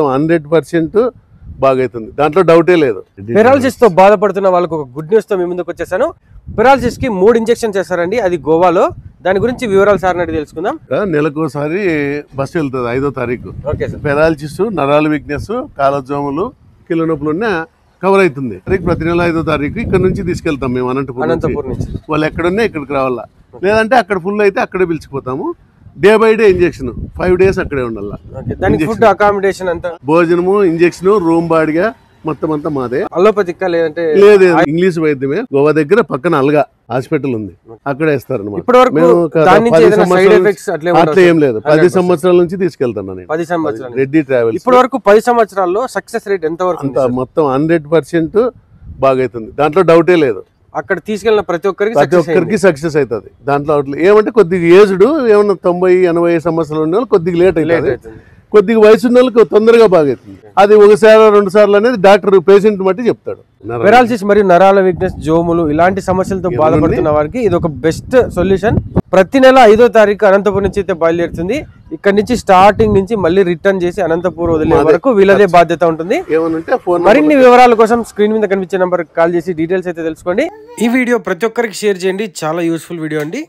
100% బాగైతుంది, దాంట్లో డౌటే లేదు. పెరాలసిస్ తో బాధపడుతున్న వాళ్ళకు ఒక గుడ్ న్యూస్ తో మీ ముందుకు వచ్చేసాను. పెరాలసిస్ కి 3 ఇంజెక్షన్ చేస్తారండి, అది గోవాలో. దాని గురించి వివరాలు సార్ అడిగి తెలుసుకుందాం. నెలకోసారి బస్సు వెళ్తుంది 5వ తారీఖు. Okay sir. పెరాలసిస్, నరాల వీక్నెస్, కాలజోములు, కీళ్ళ నొప్పులు ఉన్న కవర్ అవుతుంది. ప్రతి నెల 5వ తారీఖు ఇక్కడ నుంచి తీసుకెళ్తాం మేము అనంతపూర్ నుంచి. వాళ్ళు ఎక్కడున్నా ఇక్కడికి రావాలా, లేదంటే అక్కడ ఫుల్ అయితే అక్కడే పిలిచిపోతాము. Day by day injection 5 days అక్కడే ఉండాలి. ఫుడ్ అకామిడేషన్ అంతా, భోజనము, ఇంజెక్షన్, రూమ్ బాడిగా మొత్తం అంతా మాదే. అలోపతిక్ లేదంటే లేదు, ఇంగ్లీష్ వైద్యమే. గోవా దగ్గర పక్కన అల్గా హాస్పిటల్ ఉంది, అక్కడ వేస్తారు అనమాట. అట్లా ఏం లేదు. 10 సంవత్సరాల నుంచి తీసుకెళ్తాను నేను. 10 సంవత్సరాలు రెడ్డి ట్రావెల్స్. ఇప్పటి వరకు 10 సంవత్సరాల్లో సక్సెస్ రేట్ ఎంత వరకు? మొత్తం 100% బాగైతుంది, దాంట్లో డౌటే లేదు. అక్కడ తీసుకెళ్ళిన ప్రతి ఒక్కరికి సక్సెస్ అవుతుంది. దాంట్లో ఏమంటే కొద్దిగా ఏజ్డ్, ఏమన్నా 90-80 సంవత్సరాలు ఉన్న వాళ్ళు కొద్దిగా లేట్ అవుతుంది. కొద్దిగా వయసు ఉన్న వాళ్ళకి తొందరగా బాగైతుంది. అది 1-2 సార్లు అనేది డాక్టర్ పేషెంట్ బట్టి చెప్తాడు. పెరాలసిస్ మరియు నరాల వీక్నెస్, జోములు ఇలాంటి సమస్యలతో బాధపడుతున్న వారికి ఇది ఒక బెస్ట్ సొల్యూషన్. ప్రతి నెల 5వ తారీఖు అనంతపూర్ నుంచి అయితే బయలుదేరుతుంది. ఇక్కడ నుంచి స్టార్టింగ్ నుంచి మళ్ళీ రిటర్న్ చేసి అనంతపూర్ వదిలే వరకు వీళ్ళదే బాధ్యత ఉంటుంది. మరిన్ని వివరాల కోసం స్క్రీన్ మీద కనిపించే నంబర్ కాల్ చేసి డీటెయిల్స్ అయితే తెలుసుకోండి. ఈ వీడియో ప్రతి ఒక్కరికి షేర్ చేయండి, చాలా యూస్ఫుల్ వీడియో అండి.